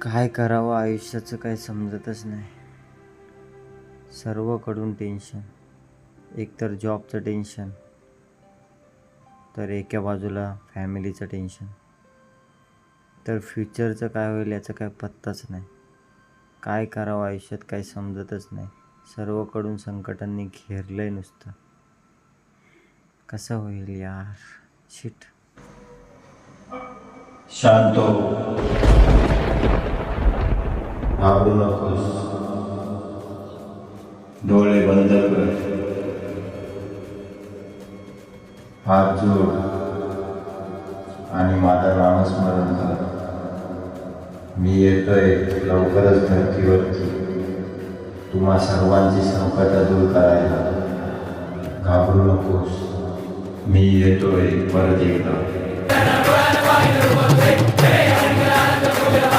काय करावं आयुष्याचं काही समजतच नाही. सर्वकडून टेन्शन. एकतर जॉबचं टेन्शन, तर एका बाजूला फॅमिलीचं टेन्शन, तर फ्युचरचं काय होईल याचा काय पत्ताच नाही. काय करावं आयुष्यात काही समजतच नाही. सर्वकडून संकटांनी घेरलंय नुसतं. कसं होईल यार. शिट. शांत हो, घाबरू नकोस. डोळे बंद कर, हात जोड आणि माझं नामस्मरण कर. मी येतोय लवकरच धरतीवरती तुम्हा सर्वांची संकट दूर करायला. घाबरू नकोस, मी येतोय परत एकदा.